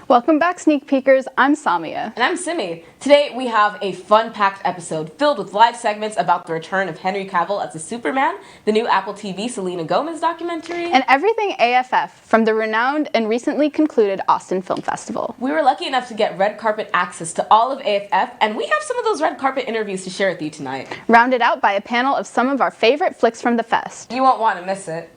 Welcome back, Sneak Peekers. I'm Samia. And I'm Simi. Today we have a fun-packed episode filled with live segments about the return of Henry Cavill as the Superman, the new Apple TV Selena Gomez documentary, And everything AFF from the renowned and recently concluded Austin Film Festival. We were lucky enough to get red carpet access to all of AFF, and we have some of those red carpet interviews to share with you tonight. Rounded out by a panel of some of our favorite flicks from the fest. You won't want to miss it.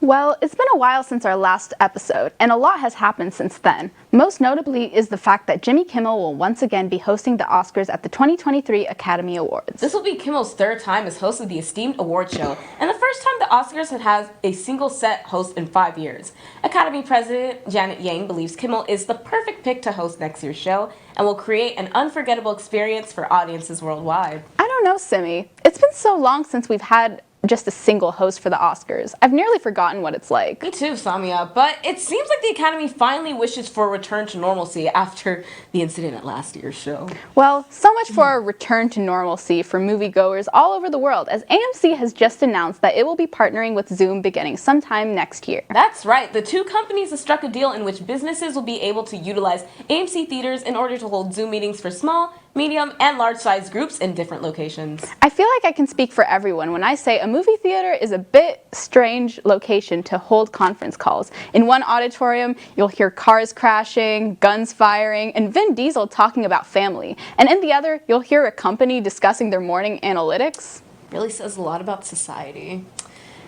Well, it's been a while since our last episode, and a lot has happened since then. Most notably is the fact that Jimmy Kimmel will once again be hosting the Oscars at the 2023 Academy Awards. This will be Kimmel's third time as host of the esteemed award show, and the first time the Oscars had a single set host in 5 years. Academy President Janet Yang believes Kimmel is the perfect pick to host next year's show, and will create an unforgettable experience for audiences worldwide. I don't know, Simi. It's been so long since we've had just a single host for the Oscars. I've nearly forgotten what it's like. Me too, Samia, but it seems like the Academy finally wishes for a return to normalcy after the incident at last year's show. Well, so much for a return to normalcy for moviegoers all over the world, as AMC has just announced that it will be partnering with Zoom beginning sometime next year. That's right. The two companies have struck a deal in which businesses will be able to utilize AMC theaters in order to hold Zoom meetings for small, medium, and large-sized groups in different locations. I feel like I can speak for everyone when I say a movie theater is a bit strange location to hold conference calls. In one auditorium, you'll hear cars crashing, guns firing, and Vin Diesel talking about family. And in the other, you'll hear a company discussing their morning analytics. Really says a lot about society.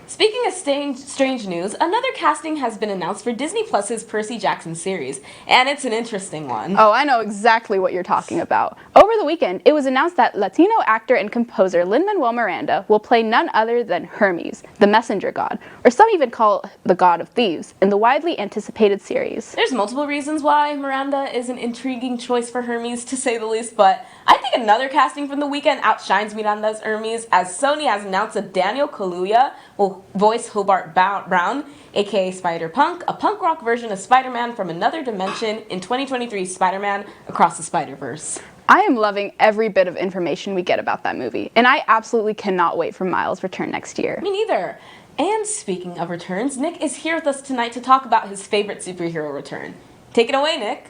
Speaking of strange news, another casting has been announced for Disney Plus's Percy Jackson series, and it's an interesting one. Oh, I know exactly what you're talking about. Over the weekend, it was announced that Latino actor and composer Lin-Manuel Miranda will play none other than Hermes, the messenger god, or some even call the god of thieves, in the widely anticipated series. There's multiple reasons why Miranda is an intriguing choice for Hermes, to say the least, but I think another casting from the weekend outshines Miranda's Hermes, as Sony has announced that Daniel Kaluuya will voice Hobart Brown, aka Spider-Punk, a punk rock version of Spider-Man from another dimension in 2023's Spider-Man Across the Spider-Verse. I am loving every bit of information we get about that movie, and I absolutely cannot wait for Miles' return next year. Me neither. And speaking of returns, Nick is here with us tonight to talk about his favorite superhero return. Take it away, Nick.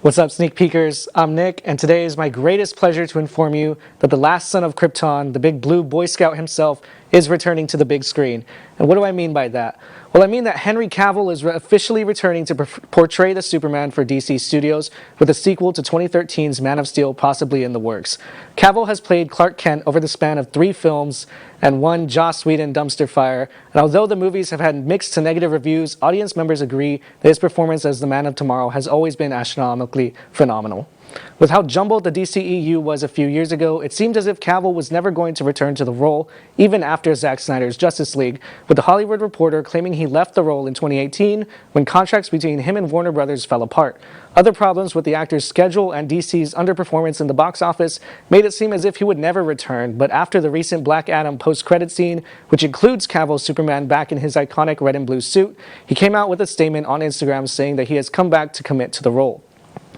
What's up, Sneak Peekers? I'm Nick, and today is my greatest pleasure to inform you that the last son of Krypton, the big blue Boy Scout himself, is returning to the big screen. And what do I mean by that? Well, I mean that Henry Cavill is officially returning to portray the Superman for DC Studios, with a sequel to 2013's Man of Steel possibly in the works. Cavill has played Clark Kent over the span of 3 films and 1 Joss Whedon dumpster fire, and although the movies have had mixed to negative reviews, audience members agree that his performance as the Man of Tomorrow has always been astronomically phenomenal. With how jumbled the DCEU was a few years ago, it seemed as if Cavill was never going to return to the role, even after Zack Snyder's Justice League, with The Hollywood Reporter claiming he left the role in 2018 when contracts between him and Warner Brothers fell apart. Other problems with the actor's schedule and DC's underperformance in the box office made it seem as if he would never return, but after the recent Black Adam post-credit scene, which includes Cavill's Superman back in his iconic red and blue suit, he came out with a statement on Instagram saying that he has come back to commit to the role.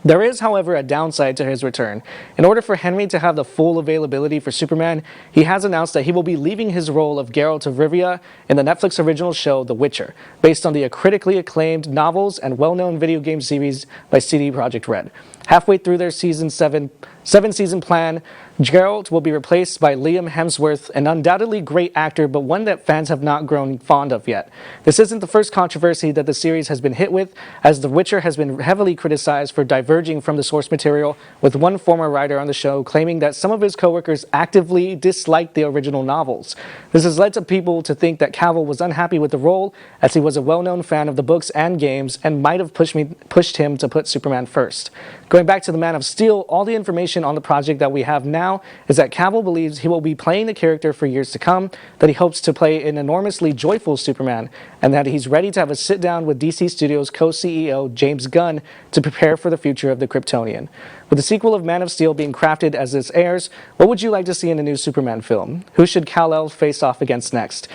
There is, however, a downside to his return. In order for Henry to have the full availability for Superman, he has announced that he will be leaving his role of Geralt of Rivia in the Netflix original show The Witcher, based on the critically acclaimed novels and well-known video game series by CD Projekt Red. Halfway through their seven-season plan, Geralt will be replaced by Liam Hemsworth, an undoubtedly great actor, but one that fans have not grown fond of yet. This isn't the first controversy that the series has been hit with, as The Witcher has been heavily criticized for diverging from the source material, with one former writer on the show claiming that some of his coworkers actively disliked the original novels. This has led to people to think that Cavill was unhappy with the role, as he was a well-known fan of the books and games, and might have pushed him to put Superman first. Going back to the Man of Steel, all the information on the project that we have now is that Cavill believes he will be playing the character for years to come, that he hopes to play an enormously joyful Superman, and that he's ready to have a sit-down with DC Studios co-CEO James Gunn to prepare for the future of the Kryptonian. With the sequel of Man of Steel being crafted as this airs, what would you like to see in a new Superman film? Who should Kal-El face off against next?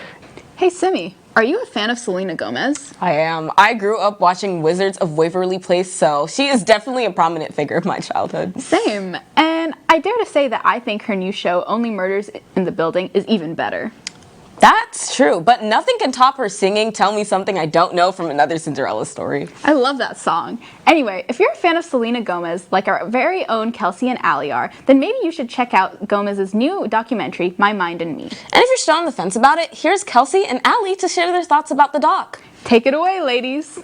Hey Simi, are you a fan of Selena Gomez? I am. I grew up watching Wizards of Waverly Place, so she is definitely a prominent figure of my childhood. Same. And I dare to say that I think her new show, Only Murders in the Building, is even better. That's true, but nothing can top her singing Tell Me Something I Don't Know from Another Cinderella Story. I love that song. Anyway, if you're a fan of Selena Gomez, like our very own Kelsey and Allie are, then maybe you should check out Gomez's new documentary, My Mind and Me. And if you're still on the fence about it, here's Kelsey and Allie to share their thoughts about the doc. Take it away, ladies.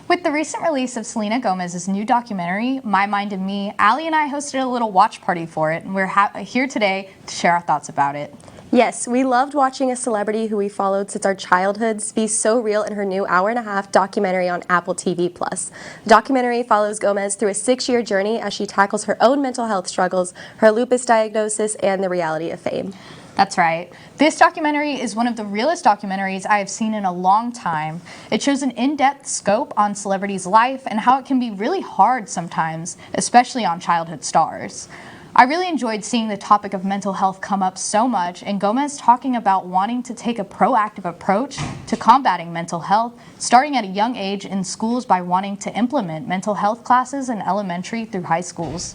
With the recent release of Selena Gomez's new documentary, My Mind and Me, Allie and I hosted a little watch party for it, and we're here today to share our thoughts about it. Yes, we loved watching a celebrity who we followed since our childhoods be so real in her new hour-and-a-half documentary on Apple TV+. The documentary follows Gomez through a 6-year journey as she tackles her own mental health struggles, her lupus diagnosis, and the reality of fame. That's right. This documentary is one of the realest documentaries I have seen in a long time. It shows an in-depth scope on celebrities' life and how it can be really hard sometimes, especially on childhood stars. I really enjoyed seeing the topic of mental health come up so much, and Gomez talking about wanting to take a proactive approach to combating mental health, starting at a young age in schools by wanting to implement mental health classes in elementary through high schools.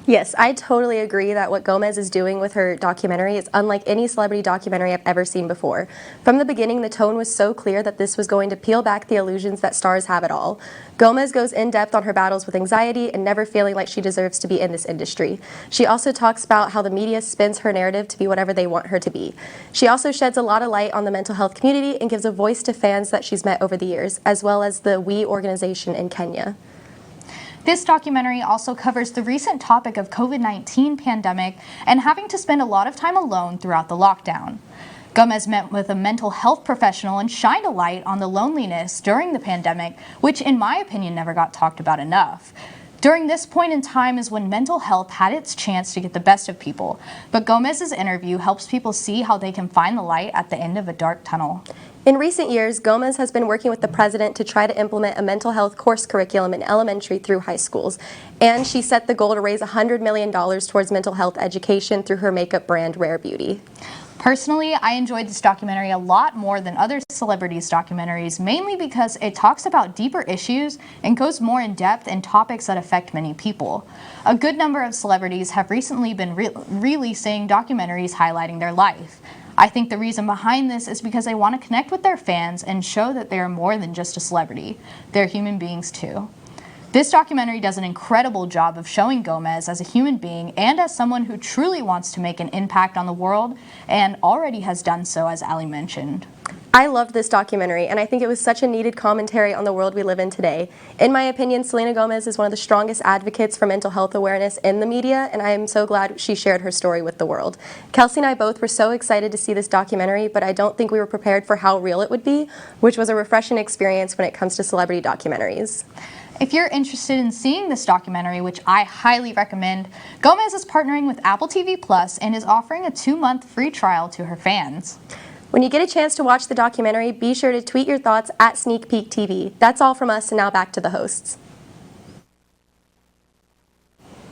Yes, I totally agree that what Gomez is doing with her documentary is unlike any celebrity documentary I've ever seen before. From the beginning, the tone was so clear that this was going to peel back the illusions that stars have it all. Gomez goes in depth on her battles with anxiety and never feeling like she deserves to be in this industry. She also talks about how the media spins her narrative to be whatever they want her to be. She also sheds a lot of light on the mental health community and gives a voice to fans that she's met over the years, as well as the We organization in Kenya. This documentary also covers the recent topic of COVID-19 pandemic and having to spend a lot of time alone throughout the lockdown. Gomez met with a mental health professional and shined a light on the loneliness during the pandemic, which in my opinion never got talked about enough. During this point in time is when mental health had its chance to get the best of people, but Gomez's interview helps people see how they can find the light at the end of a dark tunnel. In recent years, Gomez has been working with the president to try to implement a mental health course curriculum in elementary through high schools, and she set the goal to raise $100 million towards mental health education through her makeup brand Rare Beauty. Personally, I enjoyed this documentary a lot more than other celebrities' documentaries, mainly because it talks about deeper issues and goes more in depth in topics that affect many people. A good number of celebrities have recently been releasing documentaries highlighting their life. I think the reason behind this is because they want to connect with their fans and show that they are more than just a celebrity. They're human beings too. This documentary does an incredible job of showing Gomez as a human being and as someone who truly wants to make an impact on the world and already has done so, as Allie mentioned. I loved this documentary, and I think it was such a needed commentary on the world we live in today. In my opinion, Selena Gomez is one of the strongest advocates for mental health awareness in the media, and I am so glad she shared her story with the world. Kelsey and I both were so excited to see this documentary, but I don't think we were prepared for how real it would be, which was a refreshing experience when it comes to celebrity documentaries. If you're interested in seeing this documentary, which I highly recommend, Gomez is partnering with Apple TV Plus and is offering a 2-month free trial to her fans. When you get a chance to watch the documentary, be sure to tweet your thoughts at Sneak Peek TV. That's all from us, and now back to the hosts.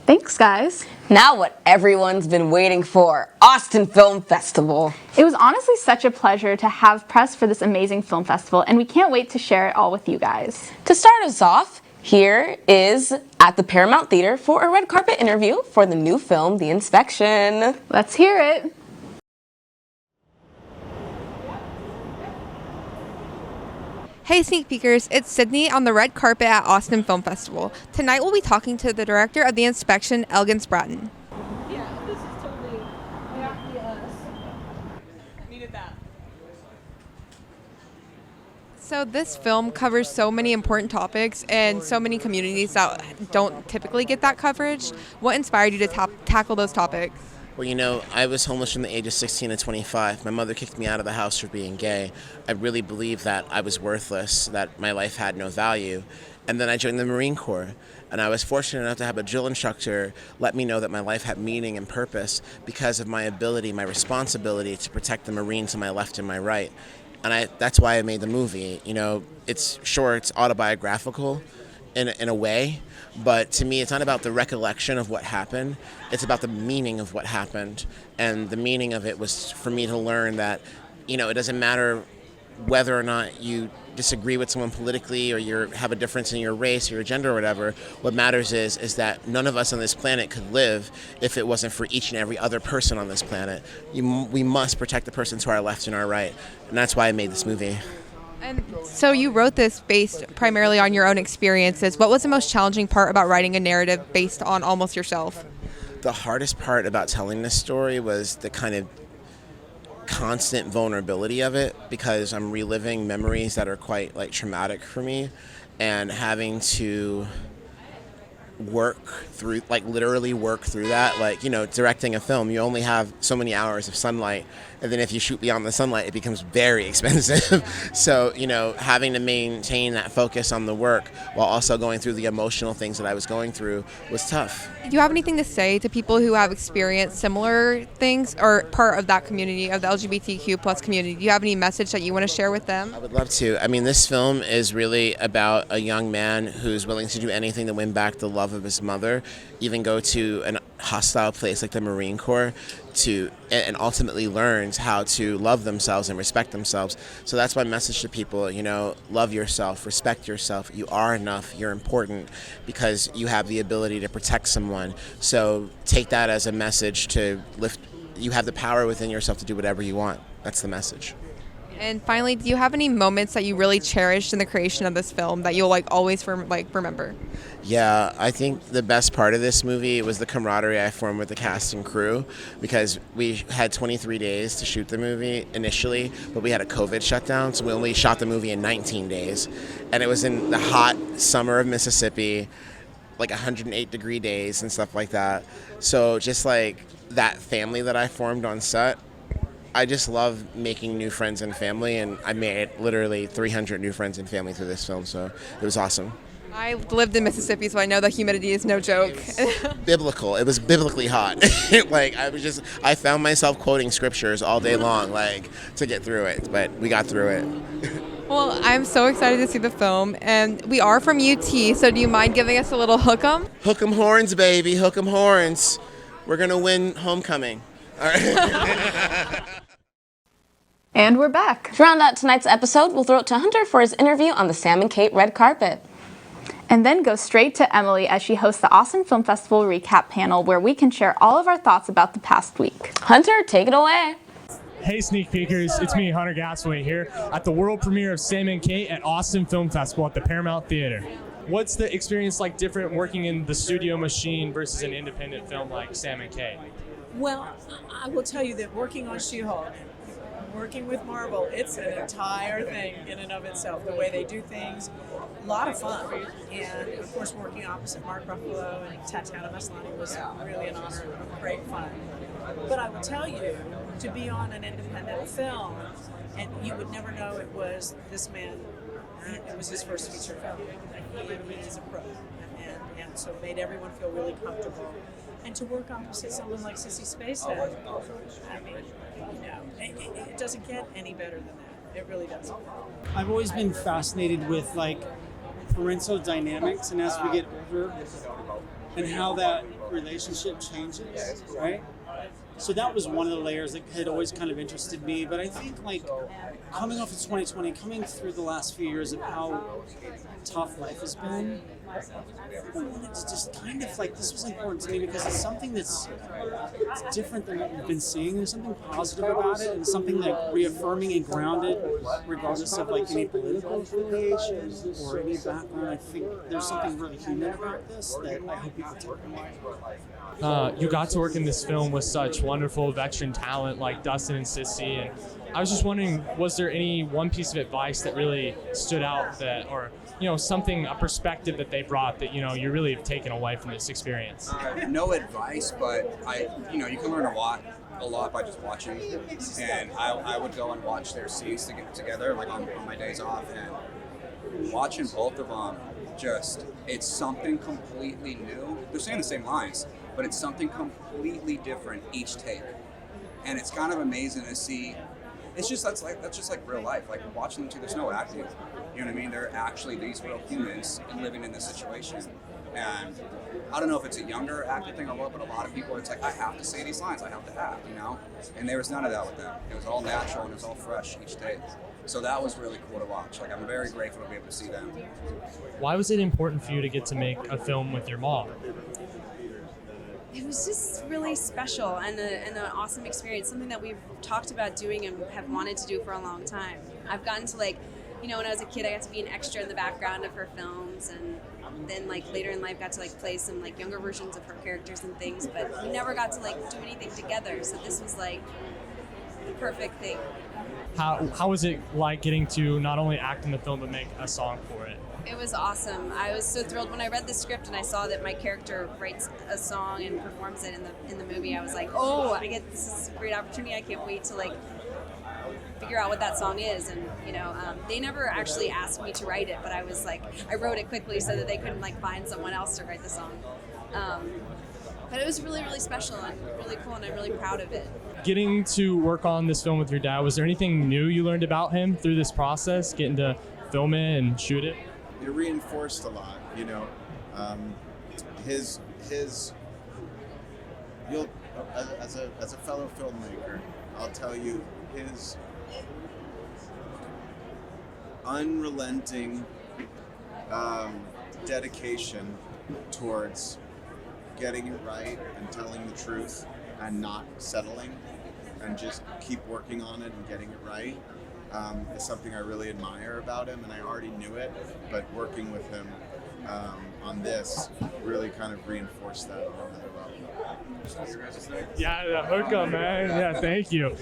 Thanks, guys. Now what everyone's been waiting for, Austin Film Festival. It was honestly such a pleasure to have press for this amazing film festival, and we can't wait to share it all with you guys. To start us off, here is at the Paramount Theater for a red carpet interview for the new film, The Inspection. Let's hear it. Hey Sneak Peekers, it's Sydney on the red carpet at Austin Film Festival. Tonight we'll be talking to the director of The Inspection, Elgin Spratton. Yeah, this is totally exactly us. Needed that. So this film covers so many important topics and so many communities that don't typically get that coverage. What inspired you to tackle those topics? Well, you know, I was homeless from the age of 16 to 25. My mother kicked me out of the house for being gay. I really believed that I was worthless, that my life had no value. And then I joined the Marine Corps, and I was fortunate enough to have a drill instructor let me know that my life had meaning and purpose because of my ability, my responsibility to protect the Marines to my left and my right. And that's why I made the movie. You know, it's autobiographical in a way, but to me it's not about the recollection of what happened, it's about the meaning of what happened. And the meaning of it was for me to learn that, you know, it doesn't matter whether or not you disagree with someone politically or you have a difference in your race or your gender or whatever. What matters is that none of us on this planet could live if it wasn't for each and every other person on this planet. We must protect the person to our left and our right, and that's why I made this movie. And so you wrote this based primarily on your own experiences. What was the most challenging part about writing a narrative based on almost yourself? The hardest part about telling this story was the kind of constant vulnerability of it, because I'm reliving memories that are quite like traumatic for me, and having to literally work through that. Like, you know, directing a film, you only have so many hours of sunlight, and then if you shoot beyond the sunlight, it becomes very expensive. So, you know, having to maintain that focus on the work while also going through the emotional things that I was going through was tough. Do you have anything to say to people who have experienced similar things or part of that community, of the LGBTQ plus community? Do you have any message that you want to share with them? I would love to. I mean, this film is really about a young man who's willing to do anything to win back the love of his mother, even go to a hostile place like the Marine Corps and ultimately learns how to love themselves and respect themselves. So that's my message to people, you know, love yourself, respect yourself. You are enough, you're important because you have the ability to protect someone. So take that as a message to lift. You have the power within yourself to do whatever you want. That's the message. And finally, do you have any moments that you really cherished in the creation of this film that you'll always remember? Yeah, I think the best part of this movie was the camaraderie I formed with the cast and crew, because we had 23 days to shoot the movie initially, but we had a COVID shutdown, so we only shot the movie in 19 days. And it was in the hot summer of Mississippi, like 108-degree days and stuff like that. So just like that family that I formed on set, I just love making new friends and family, and I made literally 300 new friends and family through this film, so it was awesome. I lived in Mississippi, so I know the humidity is no joke. Biblical. It was biblically hot. I found myself quoting scriptures all day long, to get through it, but we got through it. Well, I'm so excited to see the film, and we are from UT, so do you mind giving us a little hook 'em? Hook 'em horns, baby. Hook 'em horns. We're going to win homecoming. All right. And we're back. To round out tonight's episode, we'll throw it to Hunter for his interview on the Sam and Kate red carpet. And then go straight to Emily as she hosts the Austin Film Festival recap panel, where we can share all of our thoughts about the past week. Hunter, take it away. Hey sneak peekers, it's me, Hunter Gasway, here at the world premiere of Sam and Kate at Austin Film Festival at the Paramount Theater. What's the experience like different working in the studio machine versus an independent film like Sam and Kate? Well, I will tell you that working on She-Hulk, working with Marvel, it's an entire thing in and of itself. The way they do things, a lot of fun. And of course, working opposite Mark Ruffalo and Tatiana Maslany was really an honor and great fun. But I will tell you, to be on an independent film, and you would never know it was this man. It was his first feature film. He is a pro, and so it made everyone feel really comfortable. And to work opposite someone like Sissy Spacek, I mean, it doesn't get any better than that. It really doesn't. I've always been fascinated with parental dynamics, and as we get older, and how that relationship changes, right? So that was one of the layers that had always kind of interested me. But I think coming off of 2020, coming through the last few years of how tough life has been, I wanted to just kind of this was important to me because it's something that's different than what we've been seeing. There's something positive about it, and something reaffirming and grounded, regardless of any political affiliation or any background. I think there's something really human about this that I hope people take away. You got to work in this film with such wonderful veteran talent like Dustin and Sissy, and I was just wondering, was there any one piece of advice that really stood out or a perspective that they brought that you really have taken away from this experience? No advice, but you can learn a lot by just watching, and I would go and watch their scenes together on my days off, and watching both of them it's something completely new. They're saying the same lines, but it's something completely different each take. And it's kind of amazing to see. It's just that's just like real life. Like watching them too. There's no acting. You know what I mean? They're actually these real humans and living in this situation. And I don't know if it's a younger actor thing or what, but a lot of people, it's like I have to say these lines. I have to act. You know? And there was none of that with them. It was all natural and it was all fresh each day. So that was really cool to watch. Like I'm very grateful to be able to see them. Why was it important for you to get to make a film with your mom? It was just really special and an awesome experience, something that we've talked about doing and have wanted to do for a long time. I've gotten to when I was a kid, I got to be an extra in the background of her films, and then later in life got to play some younger versions of her characters and things, but we never got to do anything together, so this was the perfect thing. How was it like getting to not only act in the film but make a song for it? It was awesome. I was so thrilled when I read the script and I saw that my character writes a song and performs it in the movie. I was like, oh, this is a great opportunity. I can't wait to figure out what that song is. And they never actually asked me to write it, but I was I wrote it quickly so that they couldn't find someone else to write the song. But it was really, really special and really cool, and I'm really proud of it. Getting to work on this film with your dad, was there anything new you learned about him through this process, getting to film it and shoot it? It reinforced a lot, his you'll as a fellow filmmaker, I'll tell you his unrelenting dedication towards getting it right and telling the truth and not settling and just keep working on it and getting it right. Is something I really admire about him, and I already knew it, but working with him on this really kind of reinforced that on another level. Yeah, hookup, man. Yeah, thank you.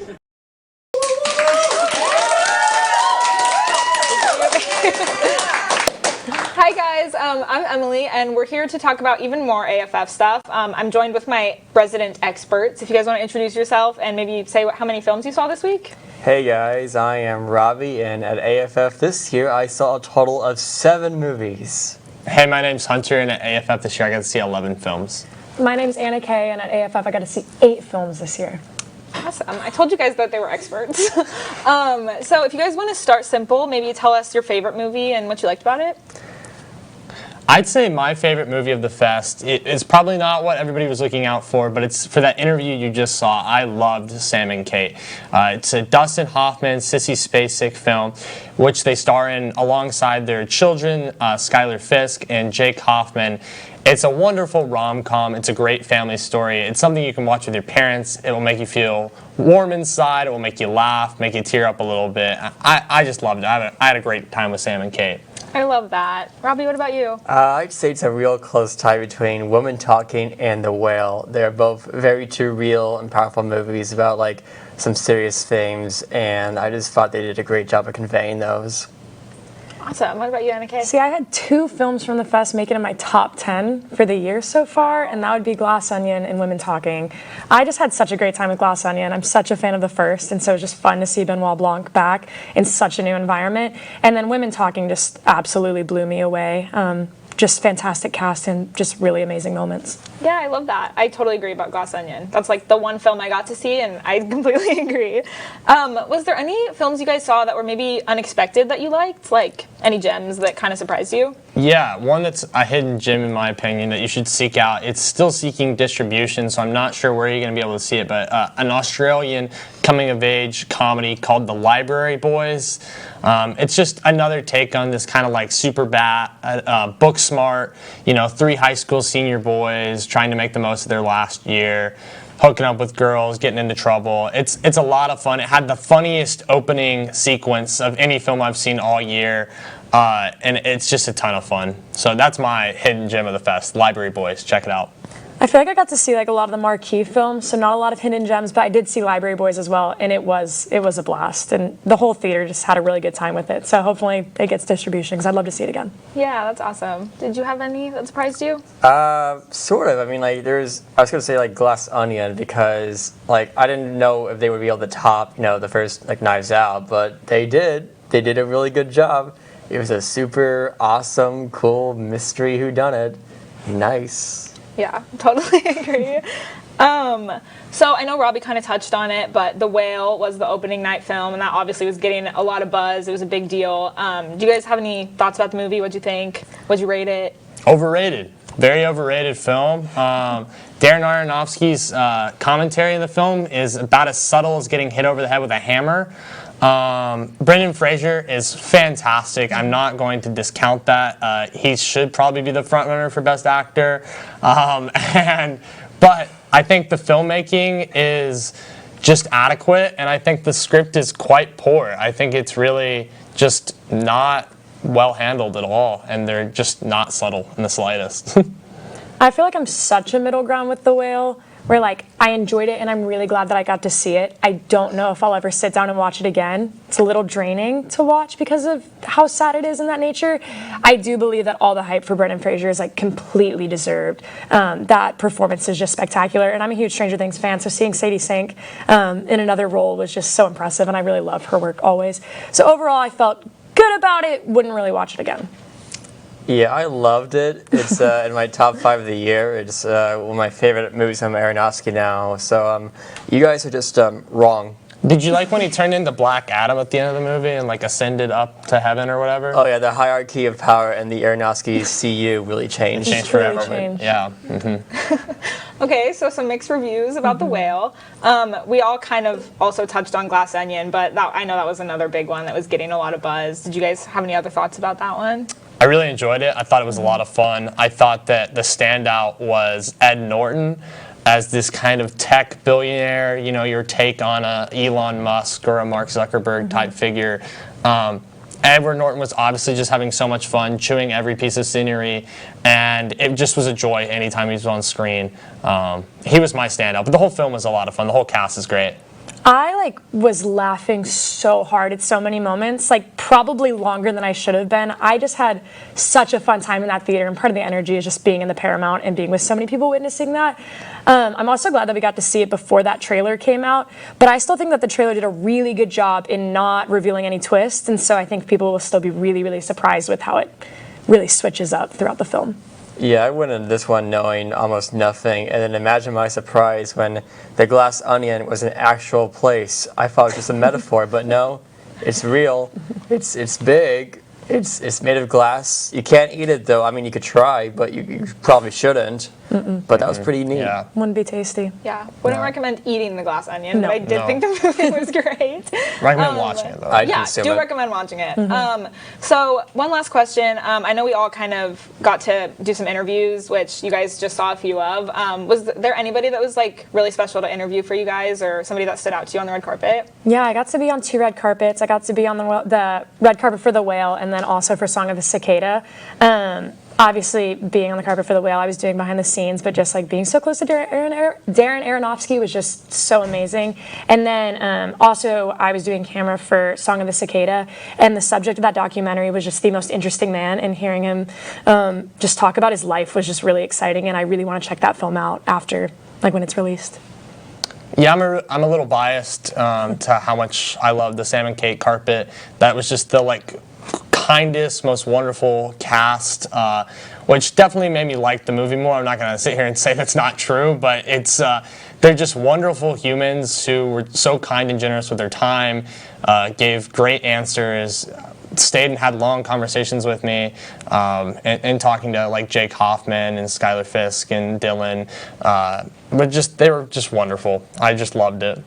Hi guys, I'm Emily, and we're here to talk about even more AFF stuff. I'm joined with my resident experts. If you guys want to introduce yourself and maybe say how many films you saw this week. Hey guys, I am Robbie, and at AFF this year I saw a total of 7 movies. Hey, my name's Hunter, and at AFF this year I got to see 11 films. My name's Anna Kay, and at AFF I got to see 8 films this year. Awesome. I told you guys that they were experts. So if you guys want to start simple, maybe tell us your favorite movie and what you liked about it. I'd say my favorite movie of the fest, it's probably not what everybody was looking out for, but it's for that interview you just saw. I loved Sam and Kate. It's a Dustin Hoffman, Sissy Spacek film, which they star in alongside their children, Skylar Fisk and Jake Hoffman. It's a wonderful rom-com. It's a great family story. It's something you can watch with your parents. It will make you feel warm inside. It will make you laugh, make you tear up a little bit. I just loved it. I had a great time with Sam and Kate. I love that. Robbie, what about you? I'd say it's a real close tie between Woman Talking and The Whale. They're both very two real and powerful movies about some serious themes, and I just thought they did a great job of conveying those. Awesome. What about you, Anna Kay? See, I had 2 films from the fest make it in my top 10 for the year so far, and that would be Glass Onion and Women Talking. I just had such a great time with Glass Onion. I'm such a fan of the first, and so it was just fun to see Benoit Blanc back in such a new environment. And then Women Talking just absolutely blew me away. Just fantastic cast and just really amazing moments. Yeah, I love that. I totally agree about Glass Onion. That's the one film I got to see, and I completely agree. Was there any films you guys saw that were maybe unexpected that you liked? Any gems that kind of surprised you? Yeah, one that's a hidden gem in my opinion that you should seek out. It's still seeking distribution, so I'm not sure where you're going to be able to see it, but an Australian coming-of-age comedy called The Library Boys. It's just another take on this kind of super bad, book smart, 3 high school senior boys trying to make the most of their last year, hooking up with girls, getting into trouble. It's a lot of fun. It had the funniest opening sequence of any film I've seen all year, and it's just a ton of fun. So that's my hidden gem of the fest, Library Boys. Check it out. I feel like I got to see a lot of the marquee films, so not a lot of hidden gems, but I did see Library Boys as well, and it was a blast, and the whole theater just had a really good time with it. So hopefully it gets distribution because I'd love to see it again. Yeah, that's awesome. Did you have any that surprised you? Sort of. I mean, I was going to say Glass Onion because I didn't know if they would be able to top the first Knives Out, but they did. They did a really good job. It was a super awesome, cool mystery whodunit. Nice. Yeah, totally agree. So I know Robbie kind of touched on it, but The Whale was the opening night film, and that obviously was getting a lot of buzz. It was a big deal. Do you guys have any thoughts about the movie? What'd you think? What'd you rate it? Overrated. Very overrated film. Darren Aronofsky's commentary in the film is about as subtle as getting hit over the head with a hammer. Brendan Fraser is fantastic. I'm not going to discount that. He should probably be the front runner for Best Actor. But I think the filmmaking is just adequate, and I think the script is quite poor. I think it's really just not well handled at all, and they're just not subtle in the slightest. I feel like I'm such a middle ground with The Whale, where like I enjoyed it and I'm really glad that I got to see it. I don't know if I'll ever sit down and watch it again. It's a little draining to watch because of how sad it is in that nature. I do believe that all the hype for Brendan Fraser is like completely deserved. That performance is just spectacular, and I'm a huge Stranger Things fan, so seeing Sadie Sink in another role was just so impressive, and I really love her work always. So overall, I felt good about it. Wouldn't really watch it again. Yeah, I loved it. It's in my top 5 of the year. It's one of my favorite movies from Aronofsky now. So you guys are just wrong. Did you like when he turned into Black Adam at the end of the movie and like ascended up to heaven or whatever? Oh yeah, the hierarchy of power and the Aronofsky CU really changed. Changed forever. Really changed. Yeah. Okay, so some mixed reviews about The Whale. We all kind of also touched on Glass Onion, but I know that was another big one that was getting a lot of buzz. Did you guys have any other thoughts about that one? I really enjoyed it. I thought it was a lot of fun. I thought that the standout was Ed Norton as this kind of tech billionaire, you know, your take on a Elon Musk or a Mark Zuckerberg type figure. Edward Norton was obviously just having so much fun, chewing every piece of scenery, and it just was a joy anytime he was on screen. He was my standout, but the whole film was a lot of fun. The whole cast is great. I was laughing so hard at so many moments, probably longer than I should have been. I just had such a fun time in that theater, and part of the energy is just being in the Paramount and being with so many people witnessing that. I'm also glad that we got to see it before that trailer came out, but I still think that the trailer did a really good job in not revealing any twists, and so I think people will still be really, really surprised with how it really switches up throughout the film. Yeah, I went into this one knowing almost nothing, and then imagine my surprise when the glass onion was an actual place. I thought it was just a metaphor, but no, it's real. It's big. It's made of glass. You can't eat it though. I mean, you could try, but you probably shouldn't. But that was pretty neat. Yeah. Wouldn't be tasty. Yeah, wouldn't recommend eating the glass onion, but I did think the movie was great. Recommend watching it though. Do recommend watching it. So one last question. I know we all kind of got to do some interviews, which you guys just saw a few of. Was there anybody that was really special to interview for you guys, or somebody that stood out to you on the red carpet? Yeah, I got to be on 2 red carpets. I got to be on the red carpet for The Whale, and then also for Song of the Cicada. Obviously, being on the carpet for The Whale, I was doing behind the scenes, but just being so close to Darren Aronofsky was just so amazing. And then also, I was doing camera for Song of the Cicada, and the subject of that documentary was just the most interesting man, and hearing him just talk about his life was just really exciting, and I really want to check that film out after, when it's released. Yeah, I'm a little biased to how much I love the Sam and Kate carpet. That was just the kindest, most wonderful cast, which definitely made me like the movie more. I'm not going to sit here and say that's not true, but it's they're just wonderful humans who were so kind and generous with their time, gave great answers, stayed and had long conversations with me, and talking to Jake Hoffman and Skylar Fisk and Dylan, but they were just wonderful. I just loved it.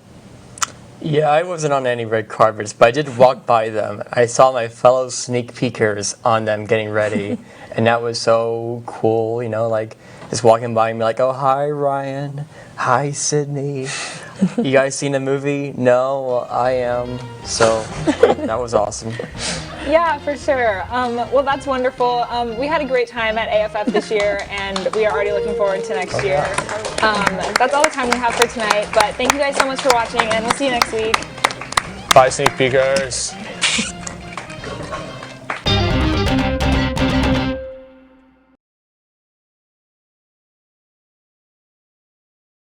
Yeah, I wasn't on any red carpets, but I did walk by them. I saw my fellow sneak peekers on them getting ready, and that was so cool, just walking by and be oh, hi, Ryan. Hi, Sydney. You guys seen the movie? No, well, I am. So that was awesome. Yeah, for sure. Well, that's wonderful. We had a great time at AFF this year, and we are already looking forward to next year. That's all the time we have for tonight, but thank you guys so much for watching, and we'll see you next week. Bye, sneak peekers.